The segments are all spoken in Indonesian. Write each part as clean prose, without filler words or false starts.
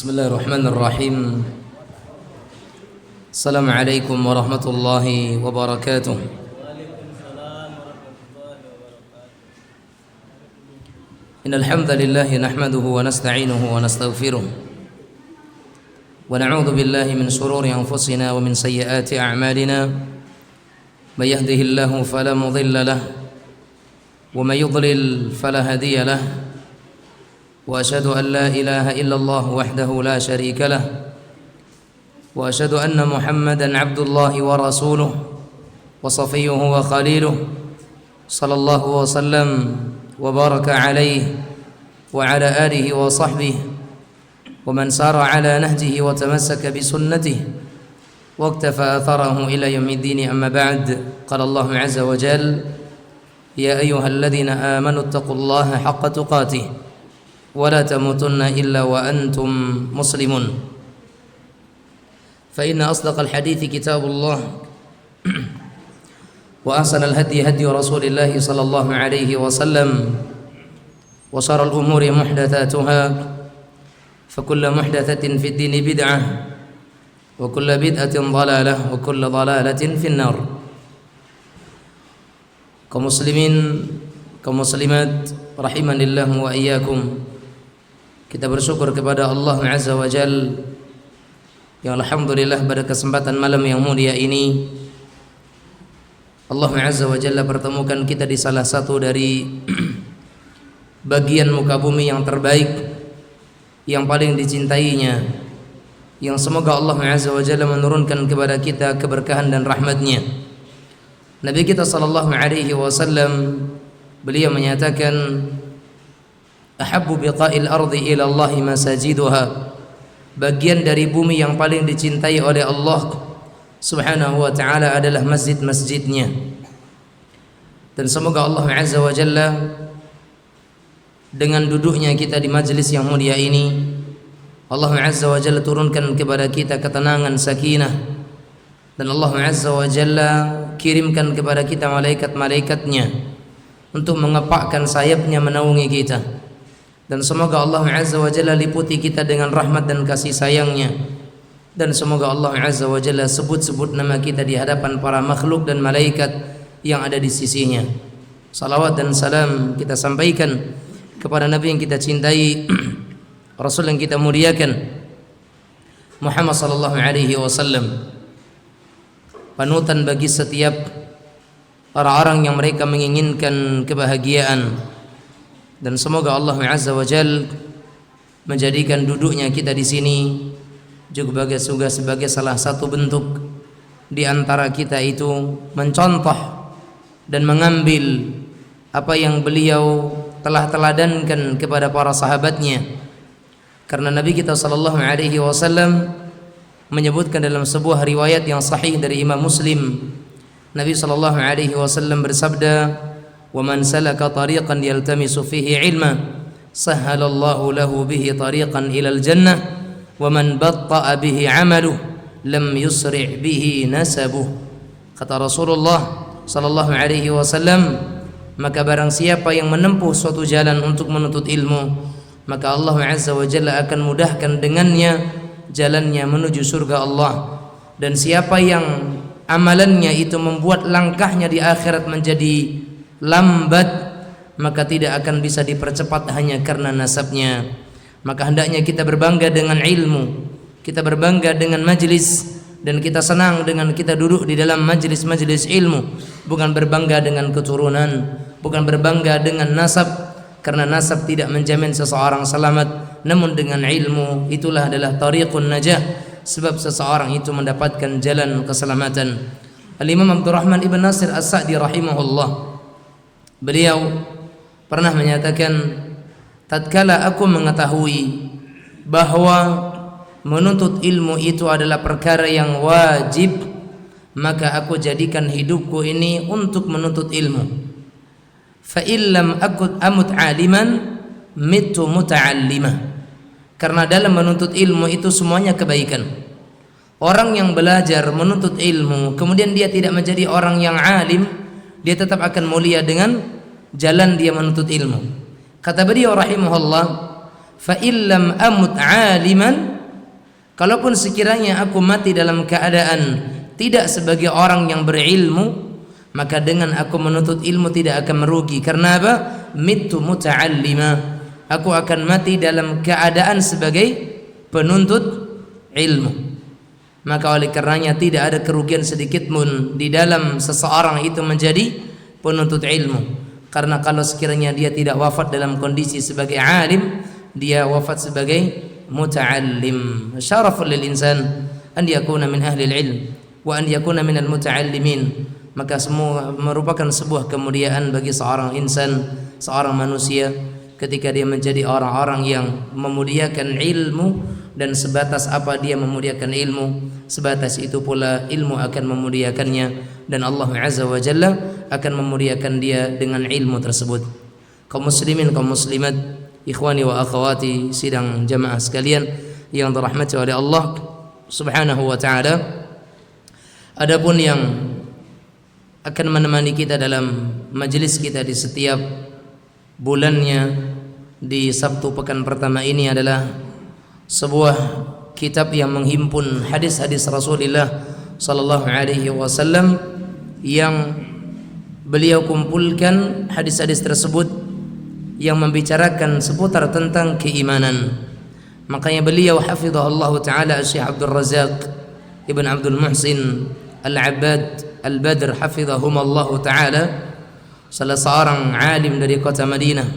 Bismillahirrahmanirrahim. Assalamualaikum warahmatullahi wabarakatuh. Innal hamdalillah nahmaduhu wa nasta'inuhu wa nastaghfiruh. Wa na'udzu billahi min shururi anfusina wa min sayyiati a'malina. May yahdihillahu fala mudilla lahu wa may yudlil fala hadiya lahu. وأشهد أن لا إله إلا الله وحده لا شريك له وأشهد أن محمدا عبد الله ورسوله وصفيه وخليله صلى الله وسلم وبارك عليه وعلى آله وصحبه ومن سار على نهجه وتمسك بسنته واقتفى أثره إلى يوم الدين. أما بعد، قال الله عز وجل: يا أيها الذين آمنوا اتقوا الله حق تقاته ولا تموتن إلا وأنتم مسلمون. فإن أصدق الحديث كتاب الله وأحسن الهدي هدي رسول الله صلى الله عليه وسلم وشر الأمور محدثاتها فكل محدثة في الدين بدعة وكل بدعة ضلالة وكل ضلالة في النار. Kaum muslimin, kaum muslimat rahimanillah wa iyyakum. Kita bersyukur kepada Allah Azza wa Jal yang alhamdulillah pada kesempatan malam yang mulia ini Allah Azza wa Jalla pertemukan kita di salah satu dari bagian muka bumi yang terbaik, yang paling dicintainya, yang semoga Allah Azza wa Jalla menurunkan kepada kita keberkahan dan rahmatnya. Nabi kita sallallahu alaihi wasallam beliau menyatakan, ahabbu biqa'il ardi ila Allahi masajiduha. Bagian dari bumi yang paling dicintai oleh Allah Subhanahu wa ta'ala adalah masjid-masjidnya. Dan semoga Allah Azza wa Jalla dengan duduknya kita di majlis yang mulia ini, Allah Azza wa Jalla turunkan kepada kita ketenangan, sakinah, dan Allah Azza wa Jalla kirimkan kepada kita malaikat-malaikatnya untuk mengepakkan sayapnya menaungi kita. Dan semoga Allah Azza wa Jalla liputi kita dengan rahmat dan kasih sayangnya. Dan semoga Allah Azza wa Jalla sebut-sebut nama kita di hadapan para makhluk dan malaikat yang ada di sisinya. Salawat dan salam kita sampaikan kepada Nabi yang kita cintai, Rasul yang kita muliakan, Muhammad sallallahu alaihi wasallam, panutan bagi setiap orang-orang yang mereka menginginkan kebahagiaan. Dan semoga Allah Azza wa Jal menjadikan duduknya kita di sini juga sebagai salah satu bentuk di antara kita itu mencontoh dan mengambil apa yang beliau telah teladankan kepada para sahabatnya. Karena Nabi kita sallallahu alaihi wasallam menyebutkan dalam sebuah riwayat yang sahih dari Imam Muslim, Nabi sallallahu alaihi wasallam bersabda, وَمَنْ سَلَكَ طَرِيقًا يَلْتَمِسُ فِيهِ عِلْمًا سَهَّلَ اللَّهُ لَهُ بِهِ طَرِيقًا إِلَى الْجَنَّةِ وَمَنْ بَطَّأَ بِهِ عَمَلُهُ لَمْ يُسْرِعْ بِهِ نَسَبُهُ. Kata Rasulullah sallallahu alaihi wasallam, maka barang siapa yang menempuh suatu jalan untuk menuntut ilmu, maka Allah Azza wa Jalla akan mudahkan dengannya jalannya menuju surga Allah. Dan siapa yang amalannya itu membuat langkahnya di akhirat menjadi lambat, maka tidak akan bisa dipercepat hanya karena nasabnya. Maka hendaknya kita berbangga dengan ilmu, kita berbangga dengan majlis, dan kita senang dengan kita duduk di dalam majlis-majlis ilmu, bukan berbangga dengan keturunan, bukan berbangga dengan nasab, karena nasab tidak menjamin seseorang selamat. Namun dengan ilmu itulah adalah tariqun najah, sebab seseorang itu mendapatkan jalan keselamatan. Al-Imam Abdurrahman ibn Nasir As-Sa'di rahimahullah, beliau pernah menyatakan, tatkala aku mengetahui bahwa menuntut ilmu itu adalah perkara yang wajib, maka aku jadikan hidupku ini untuk menuntut ilmu. Fa illam akut amut aliman mitu muta'allimah. Karena dalam menuntut ilmu itu semuanya kebaikan. Orang yang belajar menuntut ilmu kemudian dia tidak menjadi orang yang alim, dia tetap akan mulia dengan jalan dia menuntut ilmu. Kata beliau rahimahullah, fa illam amut aliman Kalaupun sekiranya aku mati dalam keadaan tidak sebagai orang yang berilmu, maka dengan aku menuntut ilmu tidak akan merugi. Karena apa? Mittu muta'allima. Aku akan mati dalam keadaan sebagai penuntut ilmu. Maka oleh karenanya tidak ada kerugian sedikit pun di dalam seseorang itu menjadi penuntut ilmu. Karena kalau sekiranya dia tidak wafat dalam kondisi sebagai alim, dia wafat sebagai muta'allim. Syarafun lil insan an yakuna min ahli ilm wa an yakuna min al-muta'allimin. Maka semua merupakan sebuah kemuliaan bagi seorang insan, seorang manusia, ketika dia menjadi orang-orang yang memuliakan ilmu. Dan sebatas apa dia memuliakan ilmu, sebatas itu pula ilmu akan memuliakannya, dan Allah Azza wa Jalla akan memuliakan dia dengan ilmu tersebut. Kaum muslimin, kaum muslimat, ikhwani wa akhwati sidang jamaah sekalian yang dirahmati oleh Allah Subhanahu wa taala, adapun yang akan menemani kita dalam majelis kita di setiap bulannya di Sabtu pekan pertama ini adalah sebuah kitab yang menghimpun hadis-hadis Rasulullah sallallahu alaihi wasallam, yang beliau kumpulkan hadis-hadis tersebut yang membicarakan seputar tentang keimanan. Makanya beliau hafizahullah taala Syekh Abdul Razak Ibn Abdul Muhsin Al-Abbad Al-Badr hafizahumullah taala, salah seorang alim dari kota Madinah,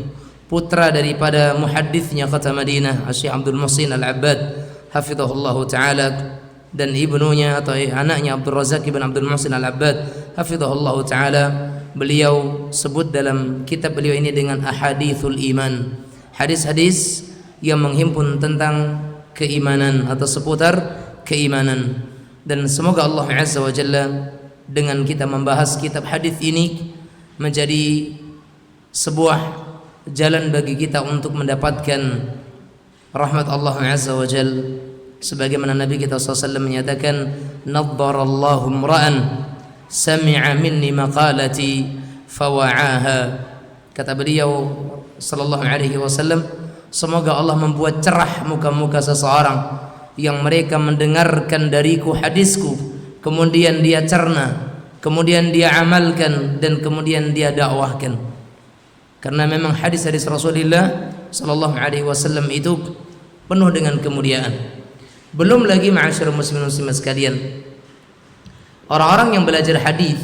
putra daripada muhadditsnya kota Madinah Syekh Abdul Muhsin Al-Abbad hafizahullah taala, dan ibnunya atau anaknya Abdul Razak Ibn Abdul Muhsin Al-Abbad hafizahullah taala. Beliau sebut dalam kitab beliau ini dengan ahadithul iman, hadis-hadis yang menghimpun tentang keimanan atau seputar keimanan. Dan semoga Allah Azza wa Jalla dengan kita membahas kitab hadis ini menjadi sebuah jalan bagi kita untuk mendapatkan rahmat Allah Azza wa Jalla, sebagaimana Nabi kita SAW menyatakan, naddarallahu imra'an sami'a minni maqalati fawa'aha. Kata beliau sallallahu alaihi wasallam, semoga Allah membuat cerah muka-muka seseorang yang mereka mendengarkan dariku hadisku, kemudian dia cerna, kemudian dia amalkan, dan kemudian dia dakwahkan. Karena memang hadis-hadis Rasulullah sallallahu alaihi wasallam itu penuh dengan kemuliaan. Belum lagi ma'asyiral muslimin muslimat sekalian, orang-orang yang belajar hadis,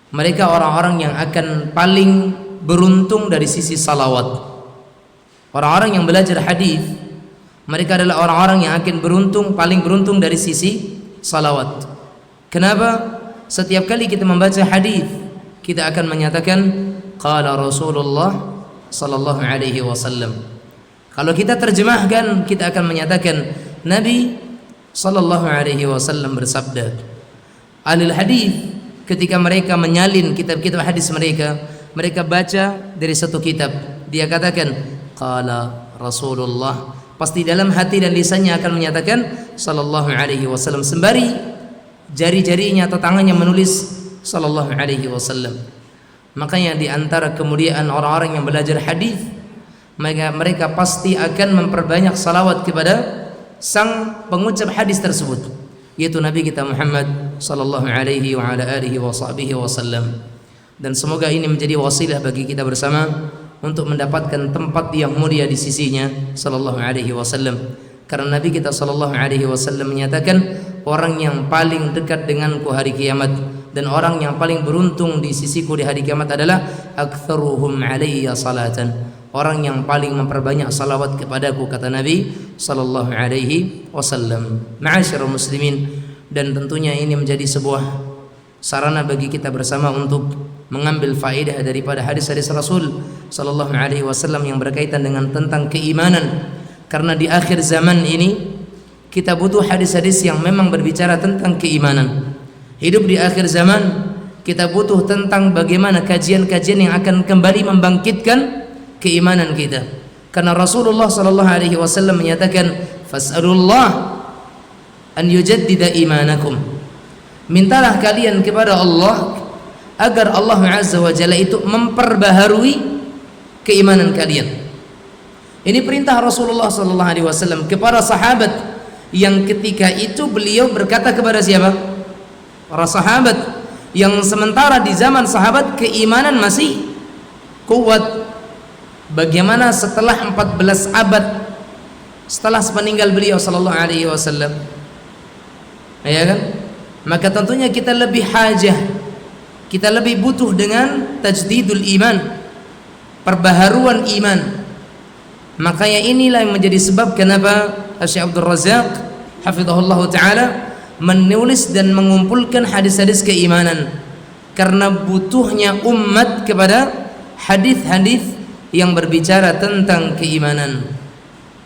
mereka orang-orang yang akan paling beruntung dari sisi salawat. Orang-orang yang belajar hadis, mereka adalah orang-orang yang akan beruntung, paling beruntung dari sisi salawat. Kenapa? Setiap kali kita membaca hadis, kita akan menyatakan qala Rasulullah sallallahu alaihi wasallam. Kalau kita terjemahkan, kita akan menyatakan Nabi sallallahu alaihi wasallam bersabda. Ahlul hadis ketika mereka menyalin kitab-kitab hadis mereka, mereka baca dari satu kitab, dia katakan qala Rasulullah, pasti dalam hati dan lisannya akan menyatakan sallallahu alaihi wasallam, sembari jari-jarinya atau tangannya menulis sallallahu alaihi wasallam. Makanya di antara kemuliaan orang-orang yang belajar hadis, mereka pasti akan memperbanyak salawat kepada sang pengucap hadis tersebut, yaitu Nabi kita Muhammad sallallahu alaihi wa ala alihi wa sahbihi wasallam. Dan semoga ini menjadi wasilah bagi kita bersama untuk mendapatkan tempat yang mulia di sisinya sallallahu alaihi wasallam. Karena Nabi kita sallallahu alaihi wasallam menyatakan, orang yang paling dekat denganku hari kiamat dan orang yang paling beruntung di sisiku di hari kiamat adalah aktsaruhum alayya salatan, orang yang paling memperbanyak salawat kepadaku, kata Nabi sallallahu alaihi wasallam. Ma'asyiral muslimin, dan tentunya ini menjadi sebuah sarana bagi kita bersama untuk mengambil faedah daripada hadis-hadis Rasul sallallahu alaihi wasallam yang berkaitan dengan tentang keimanan. Karena di akhir zaman ini kita butuh hadis-hadis yang memang berbicara tentang keimanan. Hidup di akhir zaman, kita butuh tentang bagaimana kajian-kajian yang akan kembali membangkitkan keimanan kita. Karena Rasulullah sallallahu alaihi wasallam menyatakan, fas'alullah an yujaddida imanakum. Mintalah kalian kepada Allah agar Allah Azza wa Jalla itu memperbaharui keimanan kalian. Ini perintah Rasulullah sallallahu alaihi wasallam kepada sahabat yang ketika itu beliau berkata kepada siapa? Para sahabat, yang sementara di zaman sahabat keimanan masih kuat. Bagaimana setelah 14 abad setelah sepeninggal beliau sallallahu alaihi wasallam, ya kan? Maka tentunya kita lebih hajah, kita lebih butuh dengan tajdidul iman, perbaharuan iman. Makanya inilah yang menjadi sebab kenapa Syekh Abdul Razak hafizahullah taala menulis dan mengumpulkan hadis-hadis keimanan, karena butuhnya umat kepada hadis-hadis yang berbicara tentang keimanan.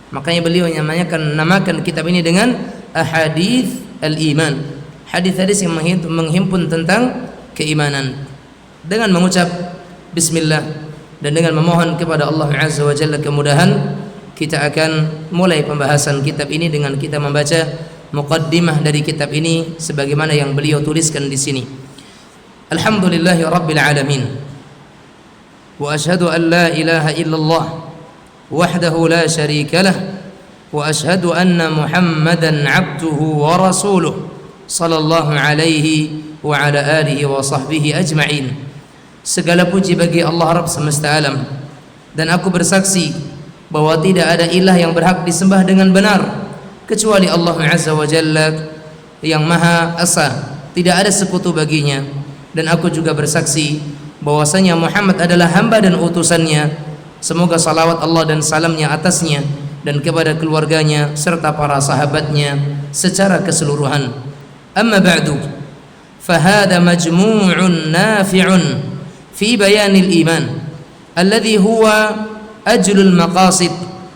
Makanya beliau namakan kitab ini dengan Ahadits al-Iman, hadis-hadis yang menghimpun tentang keimanan. Dengan mengucap bismillah dan dengan memohon kepada Allah Azza wa Jalla kemudahan, kita akan mulai pembahasan kitab ini dengan kita membaca muqaddimah dari kitab ini sebagaimana yang beliau tuliskan di sini. Alhamdulillahi rabbil alamin, wa ashhadu an la ilaha illallah wahdahu la syarika lah, wa ashhadu anna Muhammadan abduhu wa rasuluh sallallahu alaihi wa ala alihi wa sahbihi ajma'in. Segala puji bagi Allah Rabb semesta alam, dan aku bersaksi bahwa tidak ada ilah yang berhak disembah dengan benar kecuali Allah Azza wa Jalla yang Maha Esa, tidak ada sekutu baginya. Dan aku juga bersaksi bahwasanya Muhammad adalah hamba dan utusannya. Semoga salawat Allah dan salamnya atasnya dan kepada keluarganya serta para sahabatnya secara keseluruhan. Amma ba'du, fahada majmu'un nafi'un fi bayanil iman alladhi huwa ajlul maqasid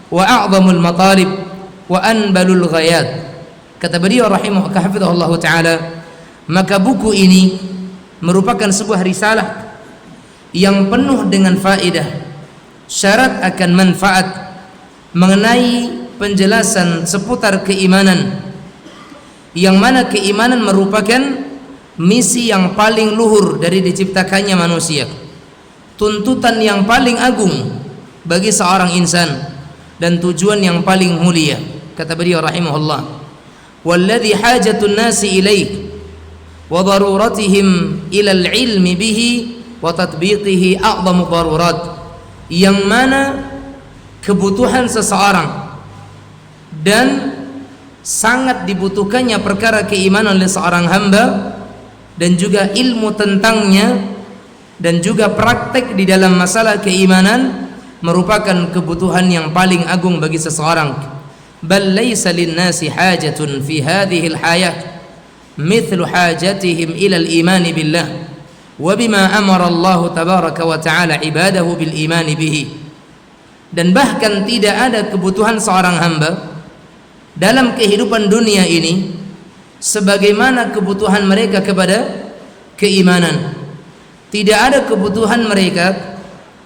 wa a'zamul matalib wa anbalul ghayat. Kata beliau rahimahullah ta'ala, maka buku ini merupakan sebuah risalah yang penuh dengan faedah, syarat akan manfaat mengenai penjelasan seputar keimanan, yang mana keimanan merupakan misi yang paling luhur dari diciptakannya manusia, tuntutan yang paling agung bagi seorang insan, dan tujuan yang paling mulia. Kata beliau rahimahullah, walladhi hajatun nasi ilaih wa daruratihim ila al-ilmi bihi wa tatbiqihi a'zamu darurat, yang mana kebutuhan seseorang dan sangat dibutuhkannya perkara keimanan oleh seorang hamba, dan juga ilmu tentangnya, dan juga praktek di dalam masalah keimanan merupakan kebutuhan yang paling agung bagi seseorang. Bal laysa lin-nasi hajatun fi hadhihi al-hayah mithlu hajatihim ila al-iman billah wa bima amara Allah tabaraka wa ta'ala ibadahu bil iman bihi. Dan bahkan tidak ada kebutuhan seorang hamba dalam kehidupan dunia ini sebagaimana kebutuhan mereka kepada keimanan. Tidak ada kebutuhan mereka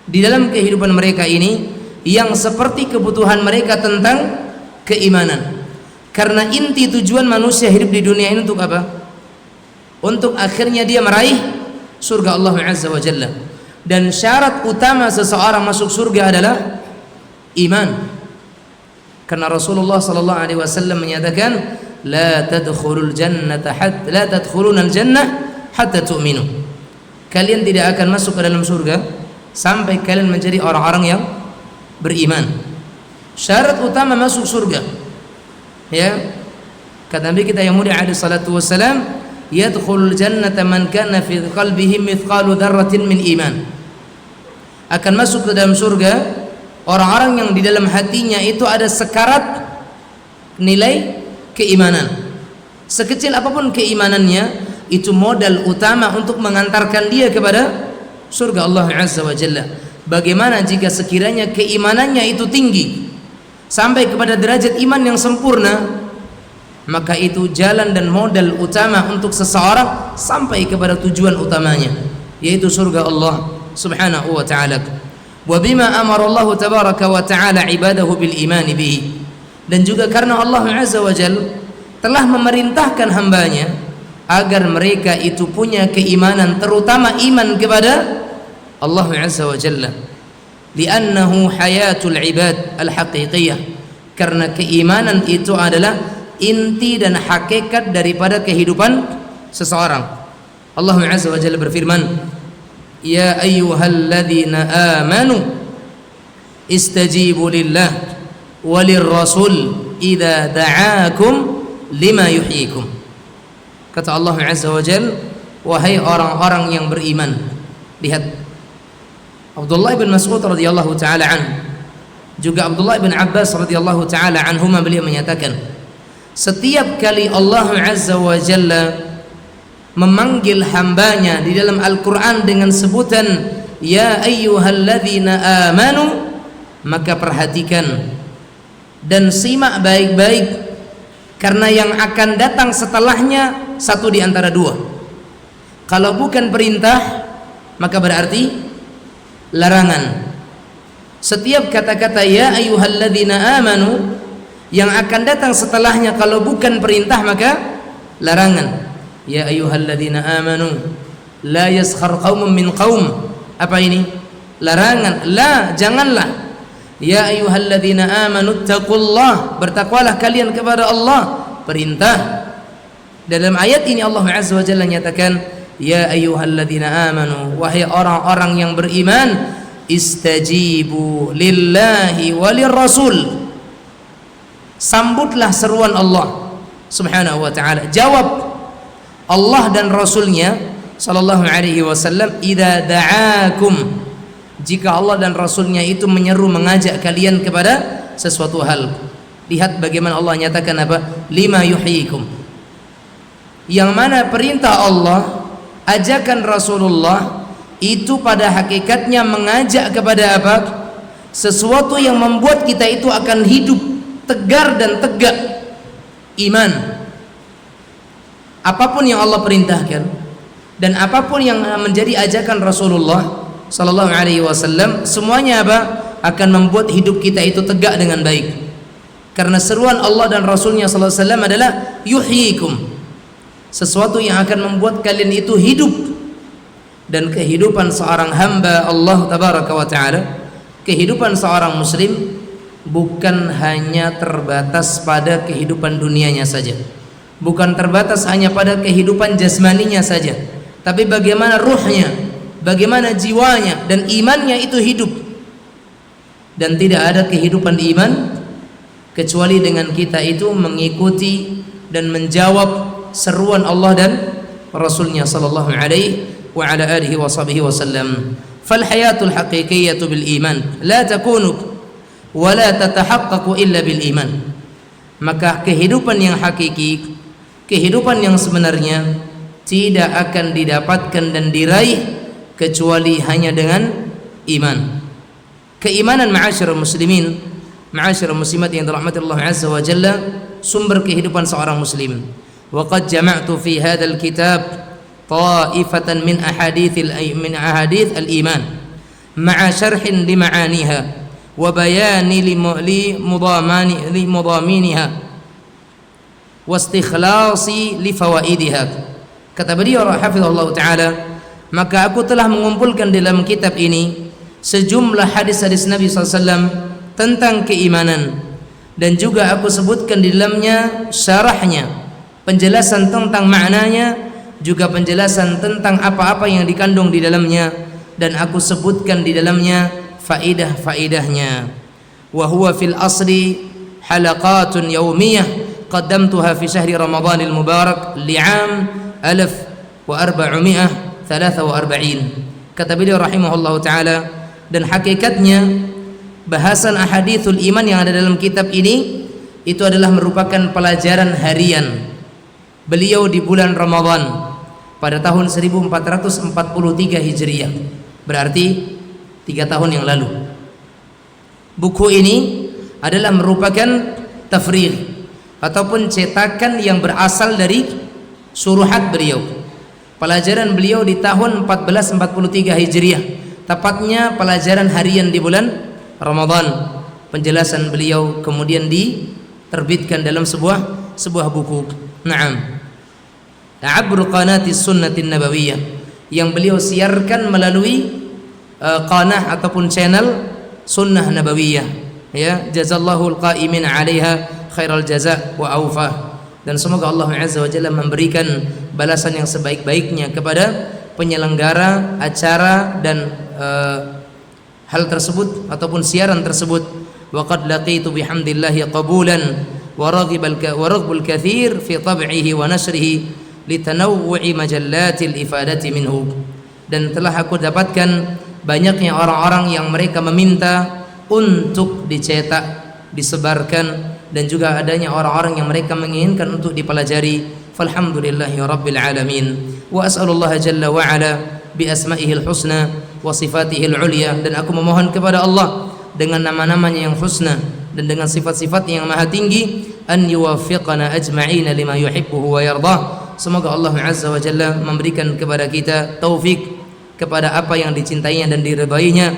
di dalam kehidupan mereka ini yang seperti kebutuhan mereka tentang keimanan. Karena inti tujuan manusia hidup di dunia ini untuk apa? Untuk akhirnya dia meraih surga Allah Azza wa Jalla. Dan syarat utama seseorang masuk surga adalah iman. Karena Rasulullah sallallahu alaihi wasallam menyatakan, la tadkhulul jannah hatta tu'minu. Kalian tidak akan masuk ke dalam surga sampai kalian menjadi orang-orang yang beriman. Syarat utama masuk surga, ya, kata Nabi kita yang mulia alaihi salatu wassalam, yadkhulul jannata man kana fi qalbihi mithqalu dzarratin min iman. Akan masuk ke dalam surga orang-orang yang di dalam hatinya itu ada sekarat nilai keimanan. Sekecil apapun keimanannya, itu modal utama untuk mengantarkan dia kepada surga Allah Azza wa Jalla. Bagaimana jika sekiranya keimanannya itu tinggi sampai kepada derajat iman yang sempurna, maka itu jalan dan modal utama untuk seseorang sampai kepada tujuan utamanya, yaitu surga Allah Subhanahu wa ta'ala. Wa bima amara Allah tabaraka wa ta'ala ibadahu bil iman bihi. Dan juga karena Allah Azza wa Jalla telah memerintahkan hambanya agar mereka itu punya keimanan, terutama iman kepada Allah Azza wa Jalla. Li'annahu hayatul ibad al-haqiqiyah. Karena keimanan itu adalah inti dan hakikat daripada kehidupan seseorang. Allah Azza wa Jalla berfirman, "Ya ayyuhalladzina amanu istajibu lillah walir rasul idza da'akum lima yuhyikum." Kata Allah Azza wa Jalla, wahai orang-orang yang beriman. Lihat, Abdullah bin Mas'ud radhiyallahu taala an, juga Abdullah bin Abbas radhiyallahu taala anhuma, beliau menyatakan, setiap kali Allah Azza wa Jalla memanggil hambanya di dalam Al-Quran dengan sebutan ya ayyuhalladzina amanu, maka perhatikan dan simak baik-baik, karena yang akan datang setelahnya satu di antara dua. Kalau bukan perintah, maka berarti larangan. Setiap kata-kata ya ayyuhalladzina amanu yang akan datang setelahnya kalau bukan perintah, maka larangan. Ya ayyuhalladzina amanu la yaskhar qaumun min qaum. Apa ini? Larangan. La, janganlah. Ya ayyuhalladzina amanu taqullah, bertakwalah kalian kepada Allah. Perintah. Dalam ayat ini Allah Azza wa Jalla nyatakan ya ayyuhalladzina amanu, wahai orang-orang yang beriman, istajibu lillahi walir rasul, sambutlah seruan Allah Subhanahu wa taala. Jawab Allah dan Rasulnya sallallahu alaihi wasallam, idza da'akum, jika Allah dan Rasulnya itu menyeru, mengajak kalian kepada sesuatu hal. Lihat bagaimana Allah nyatakan apa? Lima yuhyikum. Yang mana perintah Allah, ajakan Rasulullah itu pada hakikatnya mengajak kepada apa? Sesuatu yang membuat kita itu akan hidup tegar dan tegak iman. Apapun yang Allah perintahkan dan apapun yang menjadi ajakan Rasulullah sallallahu alaihi wasallam, semuanya apa? Akan membuat hidup kita itu tegak dengan baik. Karena seruan Allah dan Rasulnya sallallahu alaihi wasallam adalah yuhyikum, sesuatu yang akan membuat kalian itu hidup. Dan kehidupan seorang hamba Allah tabaraka wa taala, kehidupan seorang muslim bukan hanya terbatas pada kehidupan dunianya saja, bukan terbatas hanya pada kehidupan jasmaninya saja, tapi bagaimana ruhnya, bagaimana jiwanya dan imannya itu hidup. Dan tidak ada kehidupan iman kecuali dengan kita itu mengikuti dan menjawab seruan Allah dan Rasulnya sallallahu alaihi wa ala alihi wa sahbihi wasallam. Fal hayatul haqiqiyyatu bil iman la takunu wa la tatahaqqaqu illa bil iman. Maka kehidupan yang hakiki, kehidupan yang sebenarnya tidak akan didapatkan dan diraih kecuali hanya dengan iman. Keimanan, ma'asyiral muslimin, ma'asyiral muslimat yang dirahmati Allah Azza wa Jalla, sumber kehidupan seorang muslim. Wa qad jama'tu fi hadzal kitab ta'ifatan min ahadits al-iman ma'a syarhin li ma'aniha wa bayani li mudaminiha wa istikhlasi li fawaidiha. Kata beliau hafizahullah taala, maka aku telah mengumpulkan dalam kitab ini sejumlah hadis-hadis Nabi SAW tentang keimanan, dan juga aku sebutkan di dalamnya syarahnya, penjelasan tentang maknanya, juga penjelasan tentang apa-apa yang dikandung di dalamnya, dan aku sebutkan di dalamnya faidah-faidahnya. Wa huwa fil asli halaqatun yaumiyah qaddamtuha fi syahri Ramadanil Mubarak li'am 1443. Kata beliau rahimahullahu taala, dan hakikatnya bahasan ahadithul iman yang ada dalam kitab ini itu adalah merupakan pelajaran harian beliau di bulan Ramadan pada tahun 1443 Hijriah, berarti 3 tahun yang lalu. Buku ini adalah merupakan tafrigh ataupun cetakan yang berasal dari suruhat beliau, pelajaran beliau di tahun 1443 Hijriah, tepatnya pelajaran harian di bulan Ramadan. Penjelasan beliau kemudian diterbitkan dalam sebuah buku. Naam, Ta'abbur Qanatis Sunnatin Nabawiyah, yang beliau siarkan melalui qanah ataupun channel Sunnah Nabawiyah. Ya, jazallahu al-qa'imin 'alaiha khairal jaza wa awfa. Dan semoga Allah Azza wa Jalla memberikan balasan yang sebaik-baiknya kepada penyelenggara acara dan hal tersebut ataupun siaran tersebut. Wa qad laqitu bihamdillahi qabulan wa raghbul kathir fi tab'ihi wa nashrihi litanawwu'i majallatil ifadati minhu. Dan telah aku dapatkan banyaknya orang-orang yang mereka meminta untuk dicetak, disebarkan, dan juga adanya orang-orang yang mereka menginginkan untuk dipelajari. Falhamdulillahi rabbil alamin. Wa as'alullah jalla wa ala bi asma'ihil husna wa sifatihil ulya. Dan aku memohon kepada Allah dengan nama-namanya yang husna dan dengan sifat-sifatnya yang maha tinggi, an yuwaffiqana ajma'ina lima yuhibbuhu wa yardah. Semoga Allah Azza wa Jalla memberikan kepada kita taufik kepada apa yang dicintainya dan diridainya,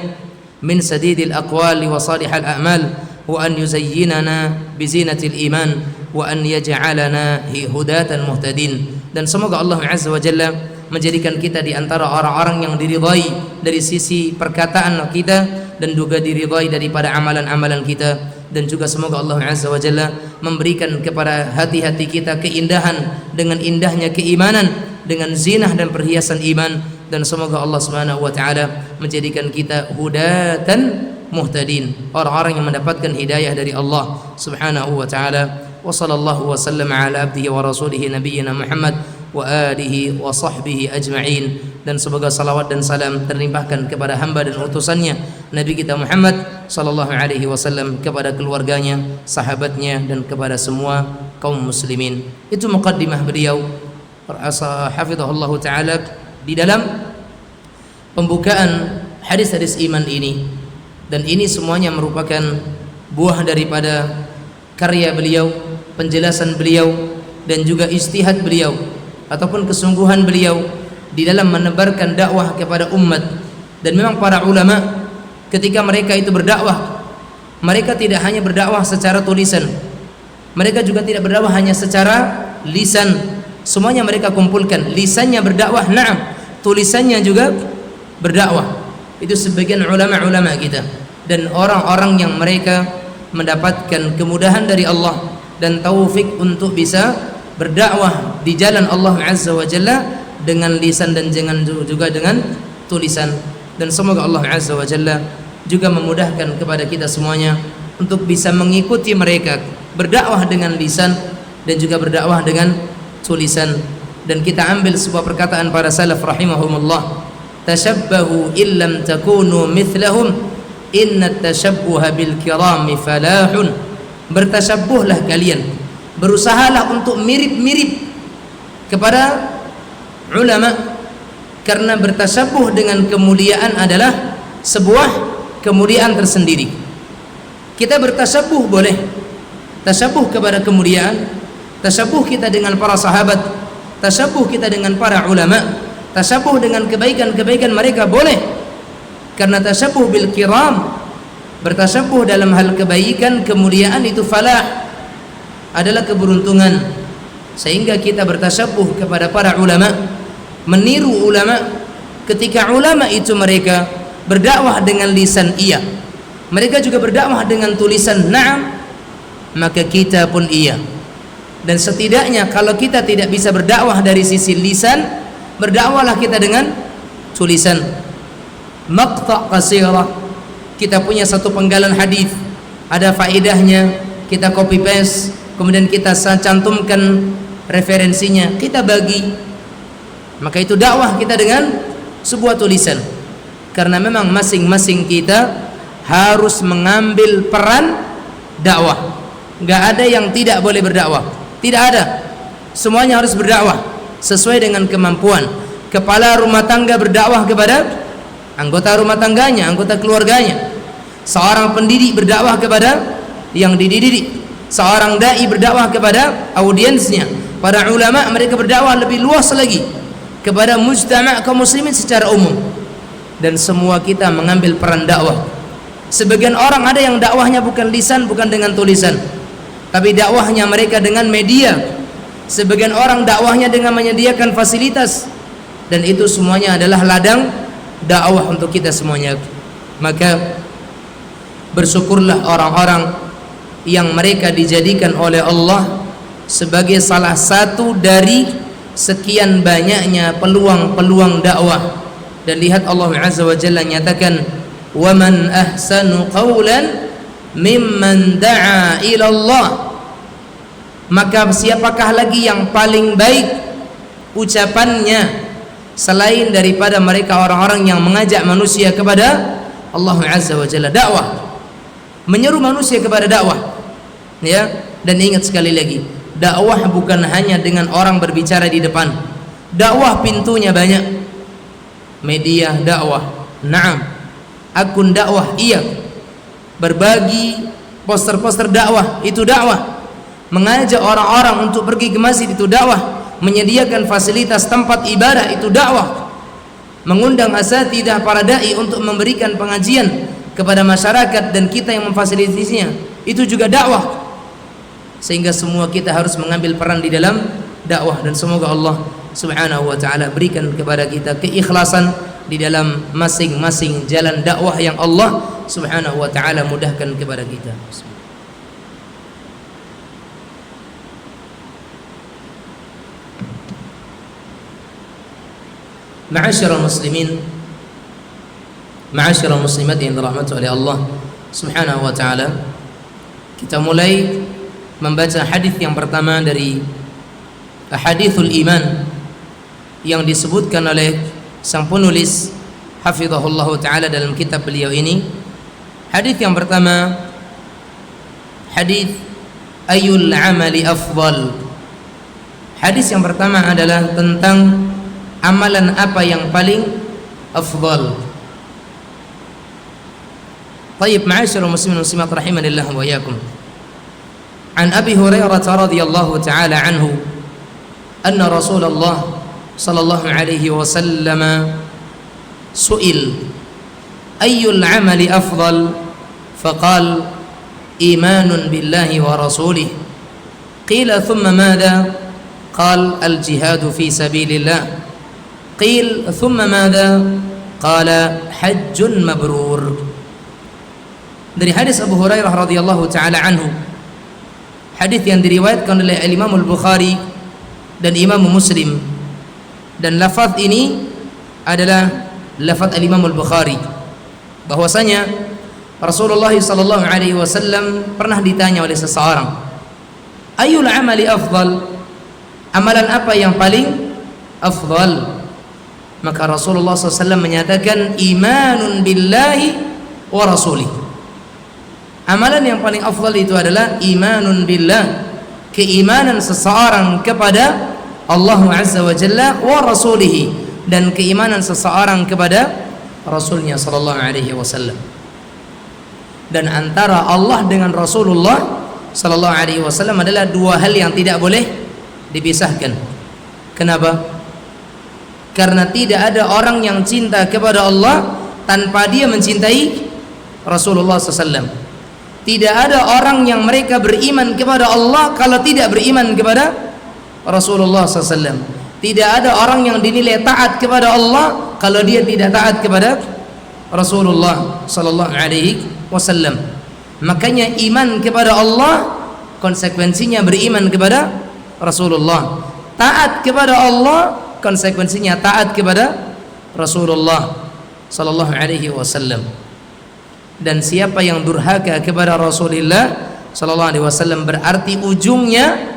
min sadidil aqwali wa salihal a'mal, wa an yuzayyinana bizinatil iman, wa an yaj'alana hudatan muhtadin. Dan semoga Allah Azza wa Jalla menjadikan kita di antara orang-orang yang diridai dari sisi perkataan kita dan juga diridai daripada amalan-amalan kita. Dan juga semoga Allah Azza wa Jalla memberikan kepada hati-hati kita keindahan dengan indahnya keimanan, dengan zinah dan perhiasan iman. Dan semoga Allah Subhanahu wa taala menjadikan kita hudatan muhtadin, orang-orang yang mendapatkan hidayah dari Allah Subhanahu wa taala. Wa sallallahu wa sallama ala abdihi wa rasulihi nabiyyina Muhammad wa alihi wa sahbihi ajma'in. Dan semoga salawat dan salam terlimpahkan kepada hamba dan utusannya Nabi kita Muhammad sallallahu alaihi wasallam, kepada keluarganya, sahabatnya, dan kepada semua kaum muslimin. Itu muqaddimah beliau hafizahullah taala di dalam pembukaan hadis-hadis iman ini. Dan ini semuanya merupakan buah daripada karya beliau, penjelasan beliau, dan juga istihad beliau ataupun kesungguhan beliau di dalam menebarkan dakwah kepada umat. Dan memang para ulama ketika mereka itu berdakwah, mereka tidak hanya berdakwah secara tulisan, mereka juga tidak berdakwah hanya secara lisan. Semuanya mereka kumpulkan. Lisannya berdakwah, na'am, tulisannya juga berdakwah. Itu sebagian ulama-ulama kita dan orang-orang yang mereka mendapatkan kemudahan dari Allah dan taufik untuk bisa berdakwah di jalan Allah Azza wa Jalla dengan lisan dan juga dengan tulisan. Dan semoga Allah Azza wa Jalla juga memudahkan kepada kita semuanya untuk bisa mengikuti mereka berdakwah dengan lisan dan juga berdakwah dengan tulisan. Dan kita ambil sebuah perkataan para salaf rahimahumullah, tashabbahu illam takunu mithlahum inna tashabbuha bil kirami falahun. Bertashabbuhlah kalian, berusahalah untuk mirip-mirip kepada ulama, karena bertashabbuh dengan kemuliaan adalah sebuah kemuliaan tersendiri. Kita bertashabbuh boleh, tashabbuh kepada kemuliaan, tashabbuh kita dengan para sahabat, tashabbuh kita dengan para ulama, tashabbuh dengan kebaikan-kebaikan mereka boleh, karena tashabbuh bil kiram, bertashabbuh dalam hal kebaikan, kemuliaan itu falah, adalah keberuntungan. Sehingga kita bertashabbuh kepada para ulama, meniru ulama. Ketika ulama itu mereka berdakwah dengan lisan, iya, mereka juga berdakwah dengan tulisan, na'am, maka kita pun iya. Dan setidaknya kalau kita tidak bisa berdakwah dari sisi lisan, berdakwahlah kita dengan tulisan. Maqta' qasirah, kita punya satu penggalan hadis, ada faedahnya, kita copy paste, kemudian kita cantumkan referensinya, kita bagi. Maka itu dakwah kita dengan sebuah tulisan. Karena memang masing-masing kita harus mengambil peran dakwah. Enggak ada yang tidak boleh berdakwah, tidak ada. Semuanya harus berdakwah sesuai dengan kemampuan. Kepala rumah tangga berdakwah kepada anggota rumah tangganya, anggota keluarganya. Seorang pendidik berdakwah kepada yang dididik. Seorang dai berdakwah kepada audiensnya. Para ulama mereka berdakwah lebih luas lagi kepada mujtama' kaum muslimin secara umum. Dan semua kita mengambil peran dakwah. Sebagian orang ada yang dakwahnya bukan lisan, bukan dengan tulisan, tapi dakwahnya mereka dengan media. Sebagian orang dakwahnya dengan menyediakan fasilitas. Dan itu semuanya adalah ladang dakwah untuk kita semuanya. Maka bersyukurlah orang-orang yang mereka dijadikan oleh Allah sebagai salah satu dari sekian banyaknya peluang-peluang dakwah. Dan lihat Allah Azza wa Jalla nyatakan, wa man ahsanu qawlan mimman da'a ila Allah. Maka siapakah lagi yang paling baik ucapannya selain daripada mereka orang-orang yang mengajak manusia kepada Allah Azza wa Jalla, dakwah, menyeru manusia kepada dakwah. Ya, dan ingat sekali lagi, dakwah bukan hanya dengan orang berbicara di depan. Dakwah pintunya banyak. Media dakwah, na'am. Akun dakwah, iya. Berbagi poster-poster dakwah, itu dakwah. Mengajak orang-orang untuk pergi ke masjid, itu dakwah. Menyediakan fasilitas tempat ibadah, itu dakwah. Mengundang asatidzah para dai untuk memberikan pengajian kepada masyarakat dan kita yang memfasilitasinya, itu juga dakwah. Sehingga semua kita harus mengambil peran di dalam dakwah, dan semoga Allah Subhanahu wa ta'ala berikan kepada kita keikhlasan di dalam masing-masing jalan dakwah yang Allah Subhanahu wa ta'ala mudahkan kepada kita. Ma'asyiral muslimin, ma'asyiral muslimat yang dirahmati oleh Allah Subhanahu wa ta'ala, kita mulai membaca hadis yang pertama dari hadithul iman yang disebutkan oleh sang penulis hafizahullah ta'ala dalam kitab beliau ini. Hadis yang pertama, hadis ayyul amali afdal. Hadis yang pertama adalah tentang amalan apa yang paling afdal. Baik, ma'asyiral muslimin muslimat rahimanillah wa iyyakum. An Abi Hurairah radhiyallahu ta'ala anhu anna Rasulullah sallallahu alaihi wasallam su'il ayyul amali afdal faqal imanun billahi wa rasulih qila thumma madha qal al jihadu fi sabilillah qil thumma madha qala hajjun mabrur. Dari hadis Abu Hurairah radhiyallahu ta'ala anhu, hadis yang diriwayatkan oleh Imam Al-Bukhari dan Imam Muslim, dan lafaz ini adalah lafaz Imam Al-Bukhari, bahwasanya Rasulullah sallallahu alaihi wasallam pernah ditanya oleh seseorang, ayyul amali afdal, amalan apa yang paling afdal? Maka Rasulullah SAW menyatakan imanun billahi wa rasulih. Amalan yang paling afdal itu adalah imanun billah, keimanan seseorang kepada Allah Azza wa Jalla, wa rasulihi, dan keimanan seseorang kepada Rasulnya sallallahu alaihi wasallam. Dan antara Allah dengan Rasulullah sallallahu alaihi wasallam adalah dua hal yang tidak boleh dipisahkan. Kenapa? Karena tidak ada orang yang cinta kepada Allah tanpa dia mencintai Rasulullah SAW. Tidak ada orang yang mereka beriman kepada Allah kalau tidak beriman kepada Rasulullah SAW. Tidak ada orang yang dinilai taat kepada Allah kalau dia tidak taat kepada Rasulullah Sallallahu Alaihi Wasallam. Makanya iman kepada Allah konsekuensinya beriman kepada Rasulullah. Taat kepada Allah konsekuensinya taat kepada Rasulullah Sallallahu Alaihi Wasallam. Dan siapa yang durhaka kepada Rasulullah Sallallahu Alaihi Wasallam berarti ujungnya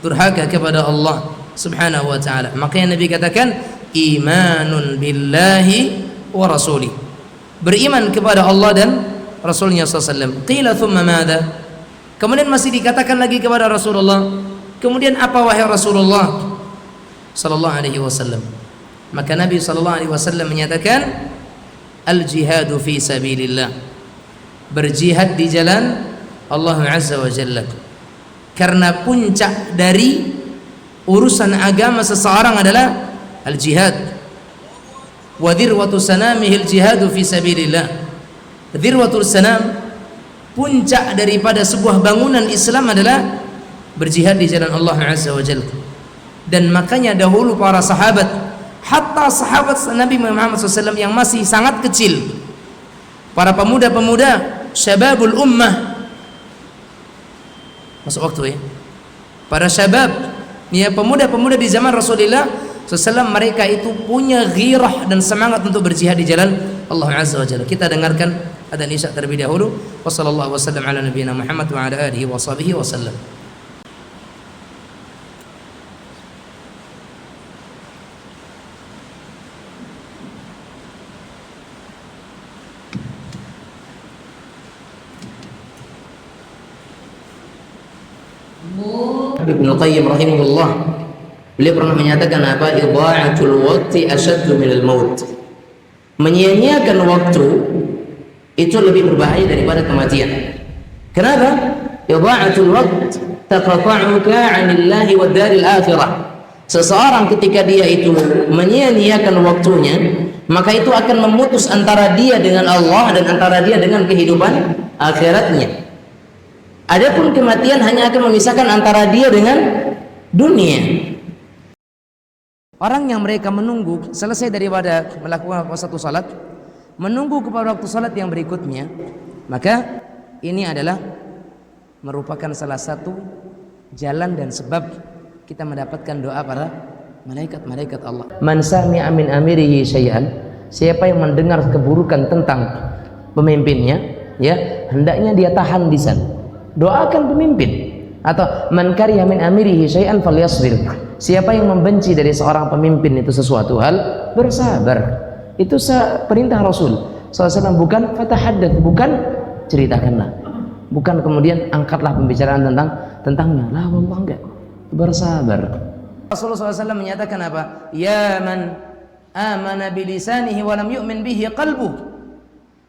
durhaka kepada Allah Subhanahu wa Ta'ala. Makanya Nabi katakan imanun billahi wa rasuli, beriman kepada Allah dan Rasulnya SAW. Qila thumma madha, kemudian masih dikatakan lagi kepada Rasulullah, kemudian apa wahai Rasulullah Sallallahu Alaihi Wasallam? Maka Nabi Sallallahu Alaihi Wasallam menyatakan al jihadu fi sabilillah, berjihad di jalan Allah Azza wa Jalla. Karena puncak dari urusan agama seseorang adalah al-jihad. Wa dirwatu sanamihil jihadu fi sabilillah. Dirwatul sanam, puncak daripada sebuah bangunan Islam adalah berjihad di jalan Allah Azza wa Jalla. Dan makanya dahulu para sahabat, hatta sahabat Nabi Muhammad SAW yang masih sangat kecil, para pemuda-pemuda syababul ummah, masuk waktu ya. Para syabab, ya pemuda-pemuda di zaman Rasulullah SAW, mereka itu punya ghirah dan semangat untuk berjihad di jalan Allah Azza wa Jalla. Kita dengarkan adzan Isya terlebih dahulu. Wassallallahu wasallam ala nabiyina Muhammad wa ala alihi wa sahbihi wasallam. Ibnu Qayyim rahimahullah, beliau pernah menyatakan apa? Idha'atul waqti asyaddu minal maut. Menyia-nyiakan waktu itu lebih berbahaya daripada kematian. Kenapa? Idha'atul waqt taqta'uka 'anillahi wad daril akhirah. Seseorang ketika dia itu menyia-nyiakan waktunya, maka itu akan memutus antara dia dengan Allah dan antara dia dengan kehidupan akhiratnya. Adapun kematian hanya akan memisahkan antara dia dengan dunia. Orang yang mereka menunggu selesai daripada melakukan satu salat, menunggu kepada waktu salat yang berikutnya, maka ini adalah merupakan salah satu jalan dan sebab kita mendapatkan doa para malaikat-malaikat Allah. Man sami'a min amirihi syai'an, siapa yang mendengar keburukan tentang pemimpinnya, ya, hendaknya dia tahan di sana. Doakan pemimpin. Atau man kariha min amirihi syai'an falyasbir, siapa yang membenci dari seorang pemimpin itu sesuatu hal, bersabar. Itu perintah Rasul SAW, bukan fatahaddath, bukan ceritakanlah, bukan kemudian angkatlah pembicaraan tentangnya. Lah wallah, enggak, bersabar. Rasulullah SAW menyatakan apa? Ya man amana bilisanihi wa lam yu'min bihi qalbuh,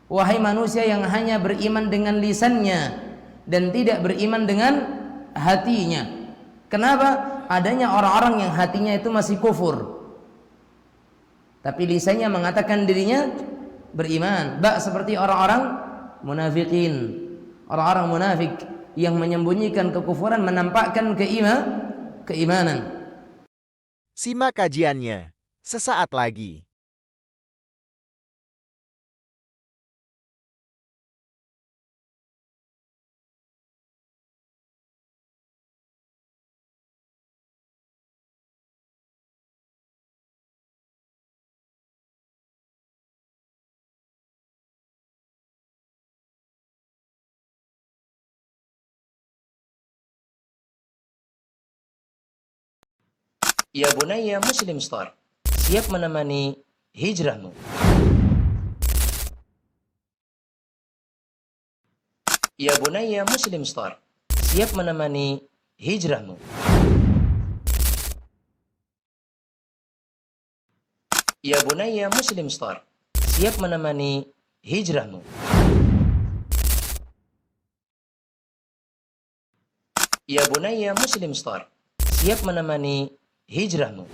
wahai manusia yang hanya beriman dengan lisannya dan tidak beriman dengan hatinya. Kenapa? Adanya orang-orang yang hatinya itu masih kufur, tapi lisannya mengatakan dirinya beriman. Seperti orang-orang munafikin, orang-orang munafik yang menyembunyikan kekufuran, menampakkan keimanan. Simak kajiannya sesaat lagi. Ya bunayya muslim star, siap menemani hijrahmu. Ya bunayya muslim star, siap menemani hijrahmu. Ya bunayya muslim star, siap menemani hijrahmu. Ya bunayya muslim star, siap menemani hijrahmu.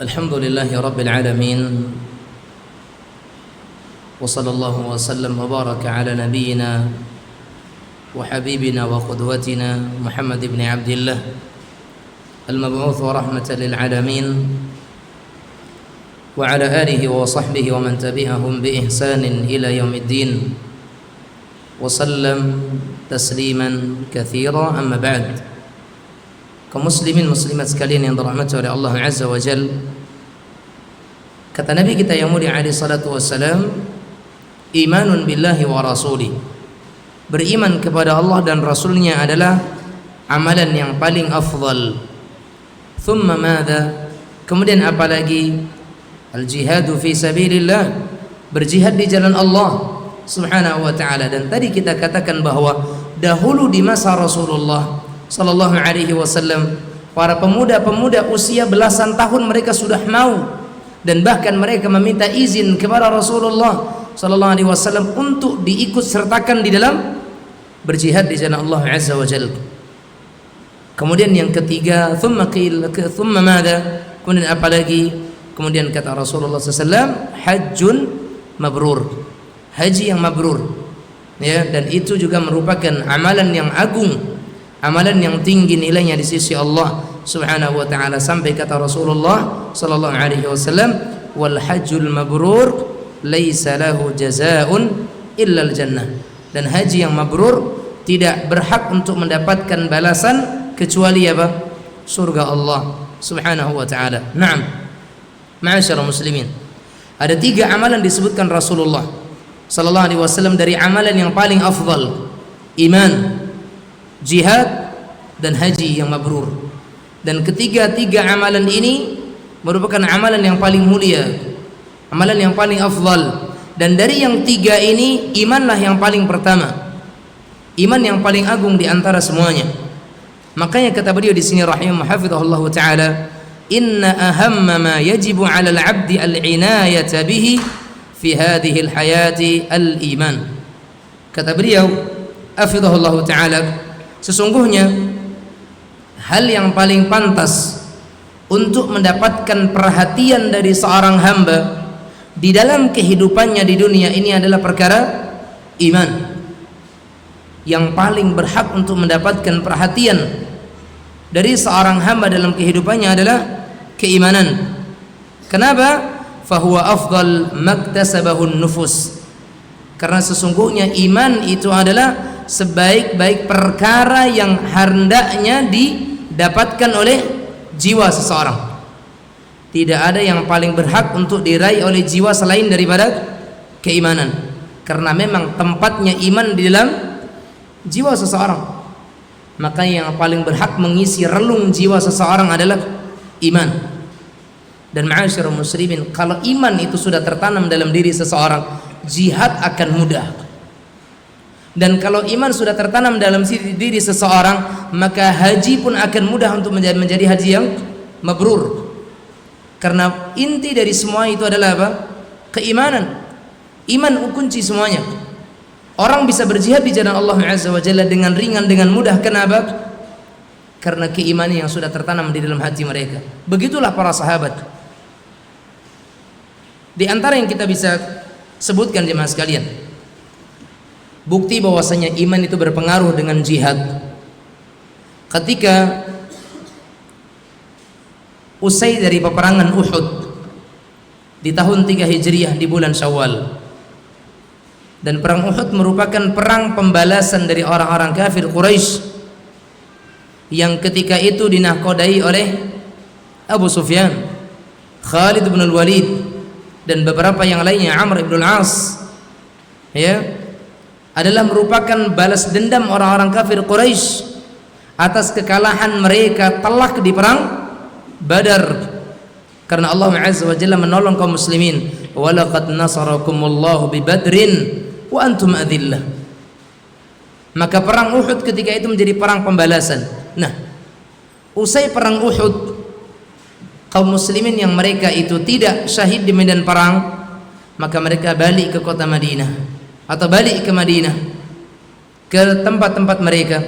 Alhamdulillahi Rabbil Alamin, wa sallallahu wa sallam wa baraka ala nabiyyina wa habibina wa qudwatina Muhammad ibn Abdillah al-mab'uth wa rahmatan lil alamin, wa ala alihi wa sahbihi wa man tabi'ahum bi ihsanin ila yaumiddin, wa sallam tasliman katsira. Amma ba'd. Kaum muslimin muslimat sekalian yang dirahmati oleh Allah Azza wa Jal, kata Nabi kita yang mulia alaihi salatu wassalam, imanun billahi wa rasuli, beriman kepada Allah dan Rasulnya adalah amalan yang paling afdal. Thumma madha, kemudian apalagi? Al jihadu fi sabilillah, berjihad di jalan Allah subhanahu wa ta'ala. Dan tadi kita katakan bahwa dahulu di masa Rasulullah sallallahu alaihi wasallam, Para pemuda-pemuda usia belasan tahun mereka sudah mau, dan bahkan mereka meminta izin kepada Rasulullah sallallahu alaihi wasallam untuk diikut sertakan di dalam berjihad di jalan Allah azza wa jalla. Kemudian yang ketiga, thumma madza? Kemudian apa lagi? Kemudian kata Rasulullah SAW, hajjun mabrur, haji yang mabrur, ya. Dan itu juga merupakan amalan yang agung, amalan yang tinggi nilainya di sisi Allah Subhanahu wa taala, sampai kata Rasulullah sallallahu alaihi wasallam, wal hajjul mabrur laisa lahu jazaa'un illa al jannah. Dan haji yang mabrur tidak berhak untuk mendapatkan balasan kecuali apa? Surga Allah Subhanahu wa taala. Naam. Ma'asyiral muslimin. Ada 3 amalan disebutkan Rasulullah sallallahu alaihi wasallam dari amalan yang paling afdal: iman, jihad, dan haji yang mabrur. Dan ketiga-tiga amalan ini merupakan amalan yang paling mulia, amalan yang paling afdal. Dan dari yang 3 ini, imanlah yang paling pertama, iman yang paling agung di antara semuanya. Makanya kata beliau di sini rahimahullah hafizahullah taala, inna ahamma ma yajibu 'ala al-'abdi al-'inayata bihi fi hadhihi al-hayati al-iman. Kata beliau hafizahullah taala, sesungguhnya hal yang paling pantas untuk mendapatkan perhatian dari seorang hamba di dalam kehidupannya di dunia ini adalah perkara iman. Yang paling berhak untuk mendapatkan perhatian dari seorang hamba dalam kehidupannya adalah keimanan. Kenapa? Fahuwa afdal maktasabahun nufus. Karena sesungguhnya iman itu adalah sebaik-baik perkara yang hendaknya didapatkan oleh jiwa seseorang. Tidak ada yang paling berhak untuk diraih oleh jiwa selain daripada keimanan. Karena memang tempatnya iman di dalam jiwa seseorang. Maka yang paling berhak mengisi relung jiwa seseorang adalah iman. Dan ma'asyiral muslimin, kalau iman itu sudah tertanam dalam diri seseorang, jihad akan mudah. Dan kalau iman sudah tertanam dalam diri seseorang, maka haji pun akan mudah untuk menjadi haji yang mabrur. Karena inti dari semua itu adalah apa? Keimanan. Iman kunci semuanya. Orang bisa berjihad di jalan Allah Azza wa Jalla dengan ringan, dengan mudah. Kenapa? Karena keimanan yang sudah tertanam di dalam hati mereka. Begitulah para sahabat. Di antara yang kita bisa sebutkan jemaah sekalian, bukti bahwasanya iman itu berpengaruh dengan jihad. Ketika usai dari peperangan Uhud di tahun 3 Hijriah di bulan Syawal. Dan perang Uhud merupakan perang pembalasan dari orang-orang kafir Quraisy yang ketika itu dinahkodai oleh Abu Sufyan, Khalid bin Walid, dan beberapa yang lainnya, Amr bin Al-As, ya, adalah merupakan balas dendam orang-orang kafir Quraisy atas kekalahan mereka telak di perang Badar. Karena Allah Azza wa Jalla menolong kaum muslimin, walaqad nasarakumullahu bi Badrin wa antum adillah. Maka perang Uhud ketika itu menjadi perang pembalasan. Nah, usai perang Uhud, kaum muslimin yang mereka itu tidak syahid di medan perang, maka mereka balik ke kota Madinah atau balik ke Madinah, ke tempat-tempat mereka.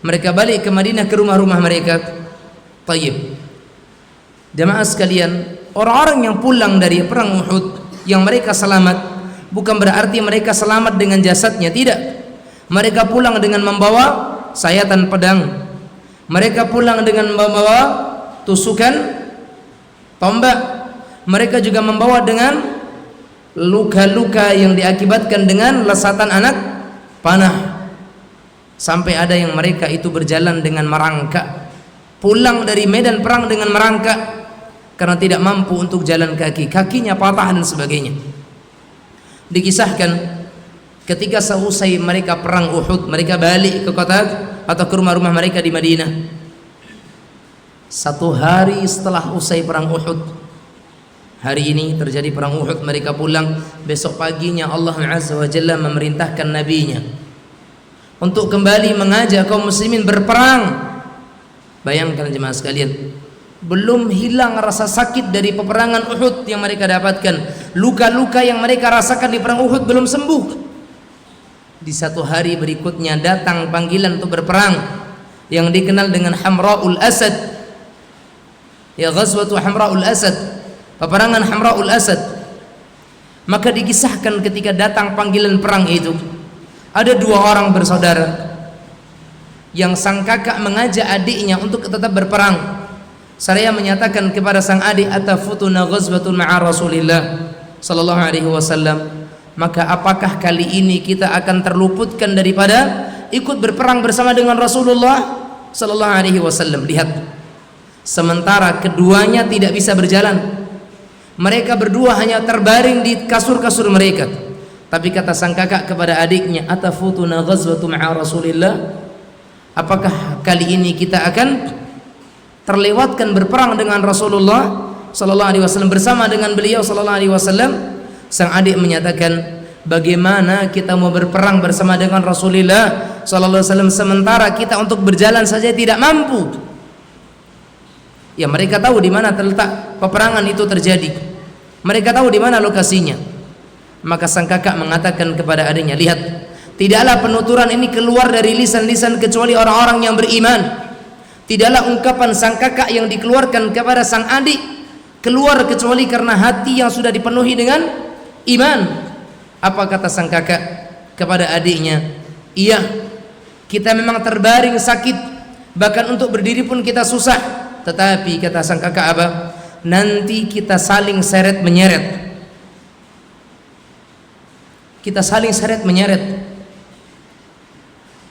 Mereka balik ke Madinah, ke rumah-rumah mereka. Tayyib. Jamaah sekalian, orang-orang yang pulang dari perang Uhud yang mereka selamat, bukan berarti mereka selamat dengan jasadnya, tidak. Mereka pulang dengan membawa sayatan pedang. Mereka pulang dengan membawa tusukan tombak. Mereka juga membawa dengan luka-luka yang diakibatkan dengan lesatan anak panah. Sampai ada yang mereka itu berjalan dengan merangkak, pulang dari medan perang dengan merangkak karena tidak mampu untuk jalan kaki, kakinya patah dan sebagainya. Dikisahkan ketika seusai mereka perang Uhud, mereka balik ke kota atau ke rumah-rumah mereka di Madinah. 1 hari setelah usai perang Uhud, hari ini terjadi perang Uhud, mereka pulang. Besok paginya Allah Azza wa Jalla memerintahkan nabinya untuk kembali mengajak kaum muslimin berperang. Bayangkan jemaah sekalian, belum hilang rasa sakit dari peperangan Uhud yang mereka dapatkan, luka-luka yang mereka rasakan di perang Uhud belum sembuh. Di satu hari berikutnya datang panggilan untuk berperang yang dikenal dengan Hamra'ul Asad, ya Ghazwatu Hamra'ul Asad, peperangan Hamra'ul Asad. Maka dikisahkan ketika datang panggilan perang itu, ada dua orang bersaudara yang sang kakak mengajak adiknya untuk tetap berperang. Seraya menyatakan kepada sang adik, atafutuna ghazwatun ma'a Rasulillah sallallahu alaihi wasallam, maka apakah kali ini kita akan terluputkan daripada ikut berperang bersama dengan Rasulullah sallallahu alaihi wasallam. Lihat, sementara keduanya tidak bisa berjalan, mereka berdua hanya terbaring di kasur-kasur mereka. Tapi kata sang kakak kepada adiknya, atafutuna ghazwatun ma'a Rasulillah, apakah kali ini kita akan terlewatkan berperang dengan Rasulullah sallallahu alaihi wasallam, bersama dengan beliau sallallahu alaihi wasallam? Sang adik menyatakan, bagaimana kita mau berperang bersama dengan Rasulullah sallallahu alaihi wasallam sementara kita untuk berjalan saja tidak mampu? Ya, mereka tahu di mana terletak peperangan itu terjadi, mereka tahu di mana lokasinya. Maka sang kakak mengatakan kepada adiknya, lihat, tidaklah penuturan ini keluar dari lisan-lisan kecuali orang-orang yang beriman. Tidaklah ungkapan sang kakak yang dikeluarkan kepada sang adik keluar kecuali karena hati yang sudah dipenuhi dengan iman. Apa kata sang kakak kepada adiknya? Iya, kita memang terbaring sakit, bahkan untuk berdiri pun kita susah. Tetapi kata sang kakak apa? Nanti kita saling seret menyeret. Kita saling seret menyeret.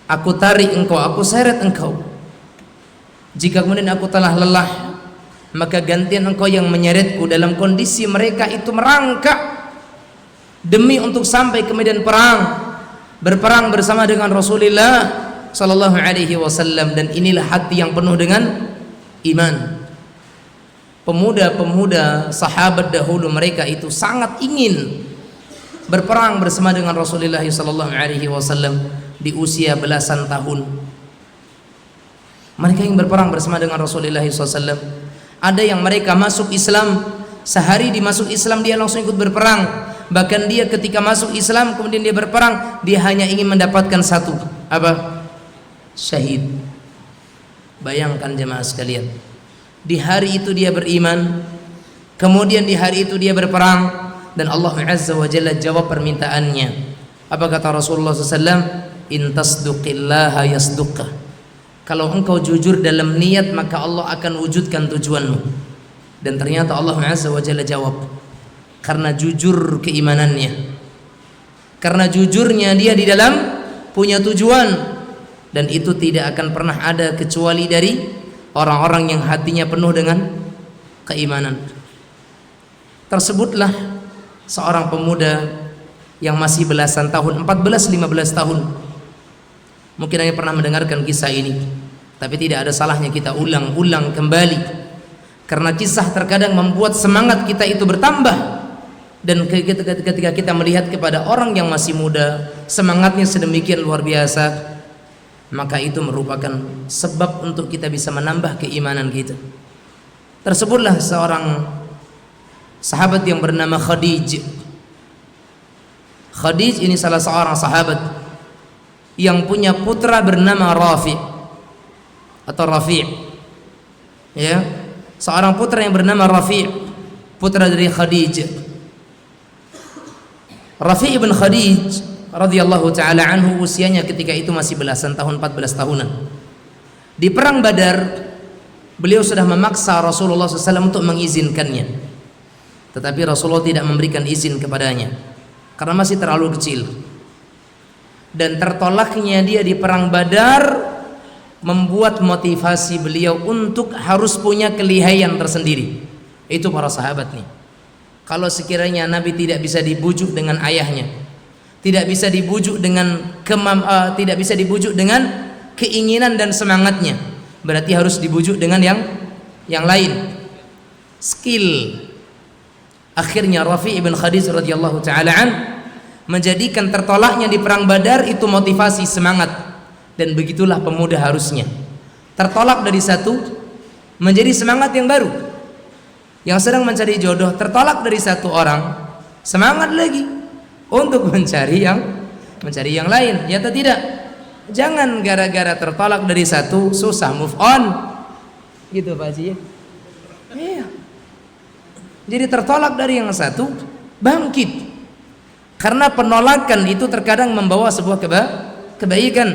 Aku tarik engkau, aku seret engkau. Jika kemudian aku telah lelah, maka gantian engkau yang menyeretku. Dalam kondisi mereka itu merangkak demi untuk sampai ke medan perang, berperang bersama dengan Rasulullah sallallahu alaihi wasallam. Dan inilah hati yang penuh dengan iman. Pemuda-pemuda sahabat dahulu, mereka itu sangat ingin berperang bersama dengan Rasulullah sallallahu alaihi wasallam di usia belasan tahun. Mereka yang berperang bersama dengan Rasulullah SAW. Ada yang mereka masuk Islam, sehari dimasuk Islam dia langsung ikut berperang. Bahkan dia ketika masuk Islam kemudian dia berperang, dia hanya ingin mendapatkan satu, apa? Syahid. Bayangkan jemaah sekalian, di hari itu dia beriman, kemudian di hari itu dia berperang, dan Allah Azza wa Jalla jawab permintaannya. Apa kata Rasulullah SAW? In tasduqillaha yasduqka. Kalau engkau jujur dalam niat, maka Allah akan wujudkan tujuanmu. Dan ternyata Allah Azza wa Jalla jawab, karena jujur keimanannya, karena jujurnya dia di dalam punya tujuan, dan itu tidak akan pernah ada kecuali dari orang-orang yang hatinya penuh dengan keimanan. Tersebutlah seorang pemuda yang masih belasan tahun, 14-15 tahun. Mungkin Anda pernah mendengarkan kisah ini, tapi tidak ada salahnya kita ulang-ulang kembali, karena kisah terkadang membuat semangat kita itu bertambah. Dan ketika kita melihat kepada orang yang masih muda, semangatnya sedemikian luar biasa, maka itu merupakan sebab untuk kita bisa menambah keimanan kita. Tersebutlah seorang sahabat yang bernama Khadij. Khadij ini salah seorang sahabat yang punya putra bernama Rafi' atau Rafi', ya, seorang putra yang bernama Rafi', putra dari Khadij. Rafi' ibn Khadij radhiyallahu taala anhu, usianya ketika itu masih belasan tahun, 14 tahunan. Di perang Badar beliau sudah memaksa Rasulullah SAW untuk mengizinkannya, tetapi Rasulullah tidak memberikan izin kepadanya karena masih terlalu kecil. Dan tertolaknya dia di perang Badar membuat motivasi beliau untuk harus punya kelihayan tersendiri. Itu para sahabat nih, kalau sekiranya Nabi tidak bisa dibujuk dengan ayahnya, tidak bisa dibujuk dengan tidak bisa dibujuk dengan keinginan dan semangatnya, berarti harus dibujuk dengan yang lain, skill. Akhirnya Rafi' ibn Khadij radhiyallahu taala an menjadikan tertolaknya di perang Badar itu motivasi, semangat. Dan begitulah pemuda harusnya. tertolak dari satu menjadi semangat yang baru. Yang sedang mencari jodoh tertolak dari satu orang, semangat lagi untuk mencari yang lain. Ya atau tidak? Jangan gara-gara tertolak dari satu susah move on. Gitu Pak Haji. Iya. Jadi tertolak dari yang satu, bangkit. Karena penolakan itu terkadang membawa sebuah kebaikan.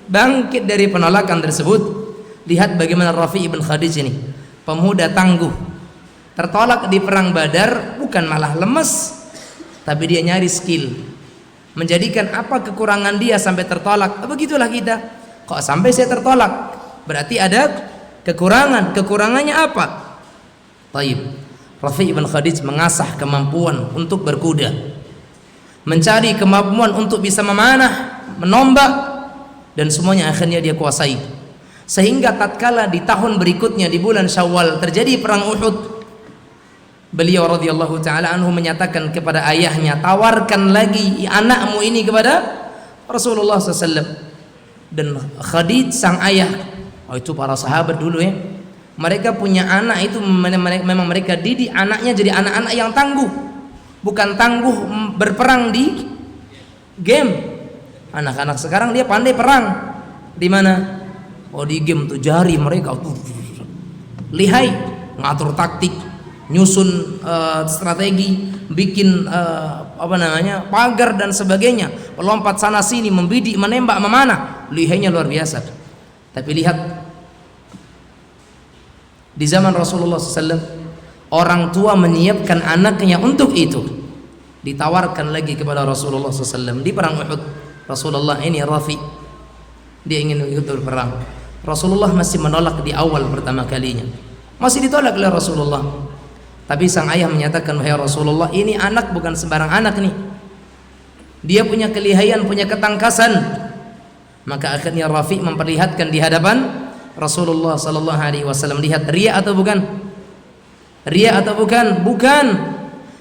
Bangkit dari penolakan tersebut. Lihat bagaimana Rafi' ibn Khadij ini, pemuda tangguh. Tertolak di perang Badar, bukan malah lemes, tapi dia nyari skill. Menjadikan apa kekurangan dia sampai tertolak. Begitulah kita. Kok sampai saya tertolak? Berarti ada kekurangan. Kekurangannya apa? Taib. Rafi' ibn Khadij mengasah kemampuan untuk berkuda, mencari kemampuan untuk bisa memanah, menombak, dan semuanya akhirnya dia kuasai. Sehingga tatkala di tahun berikutnya di bulan Syawal terjadi perang Uhud, beliau radhiyallahu taala anhu menyatakan kepada ayahnya, tawarkan lagi anakmu ini kepada Rasulullah SAW. Dan Khadij sang ayah, itu para sahabat dulu ya, mereka punya anak itu memang mereka didik anaknya jadi anak-anak yang tangguh, bukan tangguh berperang di game. Anak-anak sekarang dia pandai perang di mana? Oh di game tuh jari mereka tuh lihai, ngatur taktik, nyusun strategi, bikin pagar dan sebagainya, melompat sana sini, membidik, menembak, memanah, lihainya luar biasa. Tapi lihat di zaman Rasulullah SAW, orang tua menyiapkan anaknya untuk itu. Ditawarkan lagi kepada Rasulullah SAW di perang Uhud. Rasulullah ini Rafi, dia ingin ikut berperang. Rasulullah masih menolak di awal pertama kalinya, masih ditolak oleh Rasulullah. Tapi sang ayah menyatakan, wahai Rasulullah, ini anak bukan sembarang anak nih, dia punya kelihayan, punya ketangkasan. Maka akhirnya Rafi memperlihatkan di hadapan Rasulullah sallallahu alaihi wasallam. Lihat, riya atau bukan? Riya atau bukan? Bukan.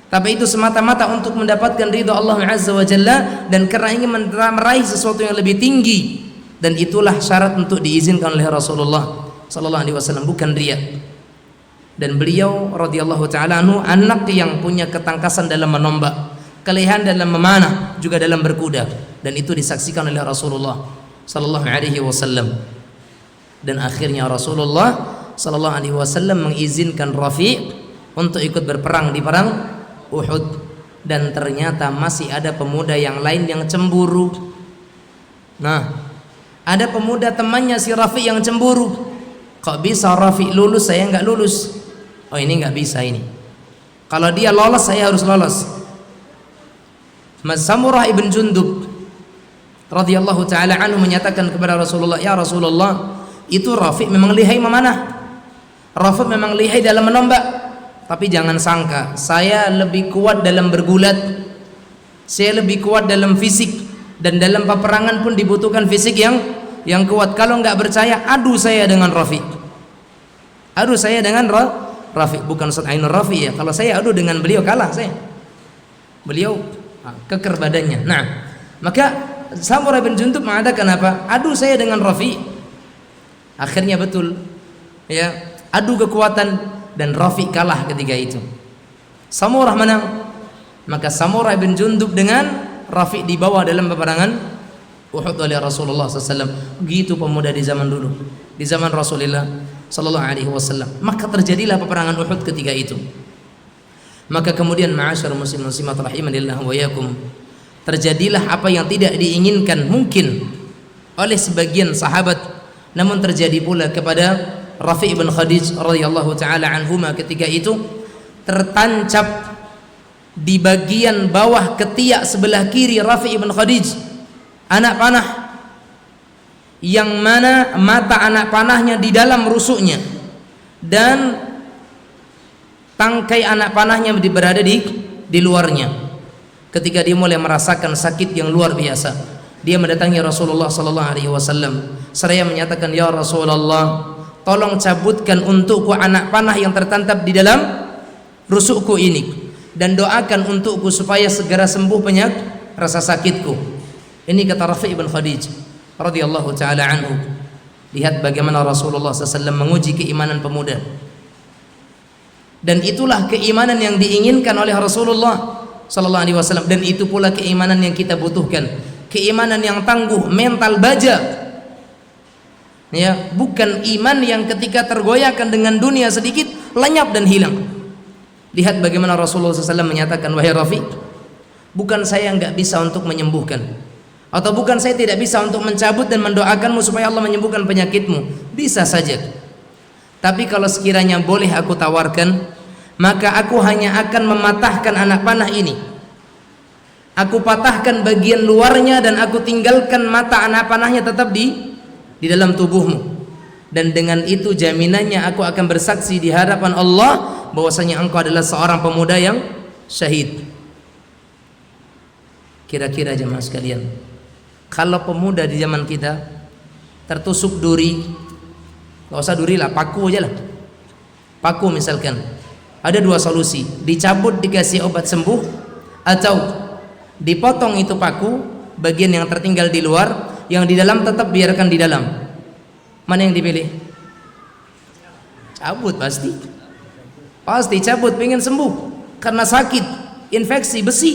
Tapi itu semata-mata untuk mendapatkan ridha Allah Azza wa Jalla dan karena ingin meraih sesuatu yang lebih tinggi. Dan itulah syarat untuk diizinkan oleh Rasulullah sallallahu alaihi wasallam, bukan riya. Dan beliau radhiyallahu taala anhu anak yang punya ketangkasan dalam menombak, kelihayan dalam memanah, juga dalam berkuda, dan itu disaksikan oleh Rasulullah sallallahu alaihi wasallam. Dan akhirnya Rasulullah sallallahu alaihi wasallam mengizinkan Rafi' untuk ikut berperang di perang Uhud. Dan ternyata masih ada pemuda yang lain yang cemburu. Nah, ada pemuda temannya si Rafi' yang cemburu. Kok bisa Rafi' lulus, saya nggak lulus? Oh ini nggak bisa ini. Kalau dia lolos, saya harus lolos. Mas Samurah ibn Jundub radhiyallahu taala anhu menyatakan kepada Rasulullah, ya Rasulullah, itu Rafi' memang lihai memanah, Rafi' memang lihai dalam menombak, tapi jangan sangka saya lebih kuat dalam bergulat, saya lebih kuat dalam fisik, dan dalam peperangan pun dibutuhkan fisik yang kuat. Kalau nggak percaya, adu saya dengan Rafi', adu saya dengan Rafi', bukan Ustaz Ainur Rafi' ya. Kalau saya adu dengan beliau kalah saya, beliau keker badannya. Nah, maka Samurah bin Jundub mengatakan apa? Adu saya dengan Rafi'. Akhirnya betul ya, adu kekuatan dan Rafi' kalah ketika itu. Samurah menang. Maka Samurah bin Jundub dengan Rafi' dibawa dalam peperangan Uhud oleh Rasulullah SAW. Begitu pemuda di zaman dulu, di zaman Rasulullah sallallahu alaihi wasallam. Maka terjadilah peperangan Uhud ketika itu. Maka kemudian ma'asyar muslim muslimat rahimanillah wa yakum, terjadilah apa yang tidak diinginkan mungkin oleh sebagian sahabat, namun terjadi pula kepada Rafi' ibn Khadij radhiyallahu taala anhuma. Ketika itu tertancap di bagian bawah ketiak sebelah kiri Rafi' ibn Khadij anak panah, yang mana mata anak panahnya di dalam rusuknya dan tangkai anak panahnya berada di luarnya. Ketika dia mulai merasakan sakit yang luar biasa, dia mendatangi Rasulullah sallallahu alaihi wasallam seraya menyatakan, ya Rasulullah, tolong cabutkan untukku anak panah yang tertantap di dalam rusukku ini, dan doakan untukku supaya segera sembuh rasa sakitku. Ini kata Rafi' ibn Khadij radhiyallahu taala anhu. Lihat bagaimana Rasulullah SAW menguji keimanan pemuda. Dan itulah keimanan yang diinginkan oleh Rasulullah SAW. Dan itu pula keimanan yang kita butuhkan. Keimanan yang tangguh, mental baja. Ya, bukan iman yang ketika tergoyahkan dengan dunia sedikit lenyap dan hilang. Lihat bagaimana Rasulullah SAW menyatakan, wahai Rafi, bukan saya nggak bisa untuk menyembuhkan, atau bukan saya tidak bisa untuk mencabut dan mendoakanmu supaya Allah menyembuhkan penyakitmu. Bisa saja. Tapi kalau sekiranya boleh aku tawarkan, maka aku hanya akan mematahkan anak panah ini. Aku patahkan bagian luarnya dan aku tinggalkan mata anak panahnya tetap di dalam tubuhmu. Dan dengan itu jaminannya aku akan bersaksi di hadapan Allah bahwasanya engkau adalah seorang pemuda yang syahid. Kira-kira jemaah sekalian, kalau pemuda di zaman kita tertusuk duri, nggak usah duri lah, paku aja lah. Paku misalkan, ada dua solusi: dicabut dikasih obat sembuh, atau dipotong itu paku, bagian yang tertinggal di luar, yang di dalam tetap biarkan di dalam. Mana yang dipilih? Cabut pasti. Pasti cabut, pengen sembuh karena sakit, infeksi besi,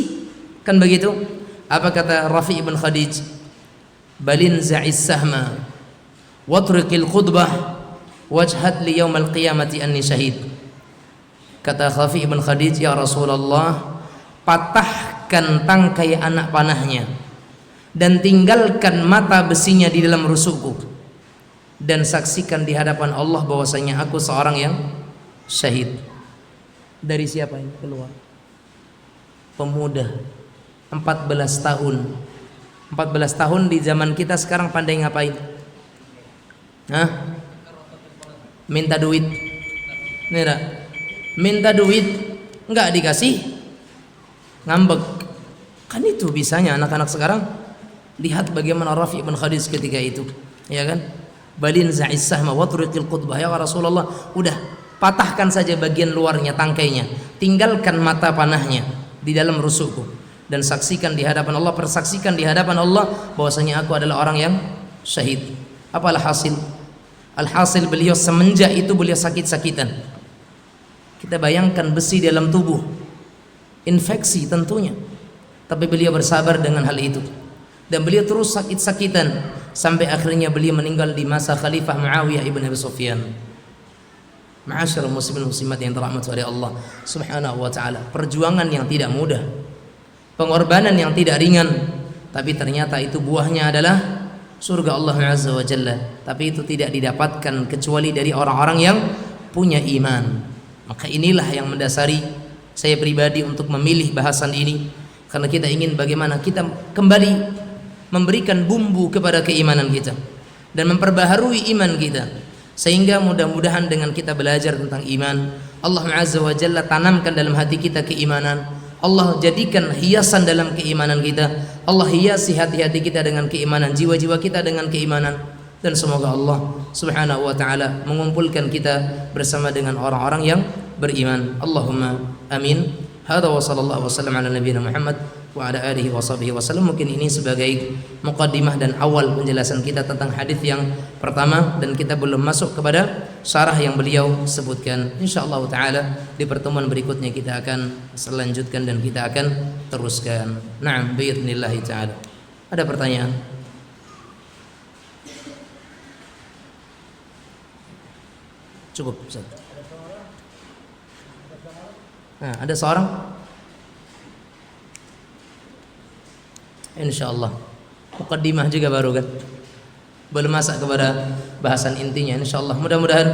kan begitu? Apa kata Rafi ibn Khadij? Balin za'is sahma watrikil khudbah wajhat li yaumal qiyamati anni syahid. Kata Rafi ibn Khadij, ya Rasulullah, patahkan tangkai anak panahnya dan tinggalkan mata besinya di dalam rusukku, dan saksikan di hadapan Allah bahwasanya aku seorang yang syahid. Dari siapa ini keluar? Pemuda 14 tahun. 14 tahun di zaman kita sekarang pandai ngapain? Hah? Minta duit. Nera. Minta duit enggak dikasih, ngambek. Kan itu bisanya anak-anak sekarang. Lihat bagaimana Rafi ibn Khadij ketika itu, ya kan? Balin za'is sahma watrikil qutbah, ya Rasulullah, udah patahkan saja bagian luarnya, tangkainya, tinggalkan mata panahnya di dalam rusukku, dan saksikan di hadapan Allah, persaksikan di hadapan Allah bahwasanya aku adalah orang yang syahid. Apalah hasil? Alhasil beliau semenjak itu beliau sakit-sakitan. Kita bayangkan besi dalam tubuh, infeksi tentunya, tapi beliau bersabar dengan hal itu, dan beliau terus sakit-sakitan sampai akhirnya beliau meninggal di masa Khalifah Muawiyah ibn Abi Sufyan. Ma'asyiral muslimin muslimat yang dirahmati oleh Allah Subhanahu wa taala, perjuangan yang tidak mudah, pengorbanan yang tidak ringan, tapi ternyata itu buahnya adalah surga Allah Azza wa Jalla. Tapi itu tidak didapatkan kecuali dari orang-orang yang punya iman. Maka inilah yang mendasari saya pribadi untuk memilih bahasan ini, karena kita ingin bagaimana kita kembali memberikan bumbu kepada keimanan kita dan memperbaharui iman kita, sehingga mudah-mudahan dengan kita belajar tentang iman, Allah Azza wa Jalla tanamkan dalam hati kita keimanan. Allah jadikan hiasan dalam keimanan kita. Allah hiasi hati-hati kita dengan keimanan, jiwa-jiwa kita dengan keimanan, dan semoga Allah Subhanahu wa taala mengumpulkan kita bersama dengan orang-orang yang beriman. Allahumma amin. Hadza wa sallallahu wasallam ala nabiyina Muhammad wa ala alihi wa sahbihi wasallam. Mungkin ini sebagai muqaddimah dan awal penjelasan kita tentang hadis yang pertama, dan kita belum masuk kepada syarah yang beliau sebutkan. Insyaallah taala di pertemuan berikutnya kita akan selanjutkan dan kita akan teruskan. Na'am biidznillah taala. Ada pertanyaan? Cukup Ustaz. Nah, ada seorang? Insyaallah. Muqaddimah juga baru kan? Belum masuk kepada bahasan intinya. Insyaallah mudah-mudahan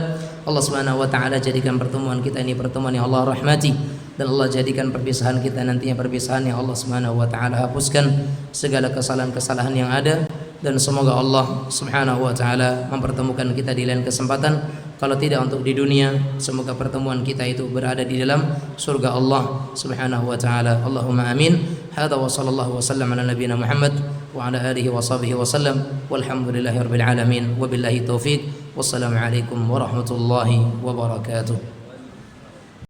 Allah Subhanahu wa taala jadikan pertemuan kita ini pertemuan yang Allah rahmati, dan Allah jadikan perpisahan kita nantinya perpisahan yang Allah Subhanahu wa taala hapuskan segala kesalahan-kesalahan yang ada, dan semoga Allah Subhanahu wa taala mempertemukan kita di lain kesempatan. Kalau tidak untuk di dunia, semoga pertemuan kita itu berada di dalam surga Allah Subhanahu wa taala. Allahumma amin. Hadza wa sallallahu wasallam ala nabiyyina Muhammad wa ala alihi wa sahbihi wasallam. Walhamdulillahirabbil alamin. Wabillahi taufik. Wassalamu alaikum warahmatullahi wabarakatuh.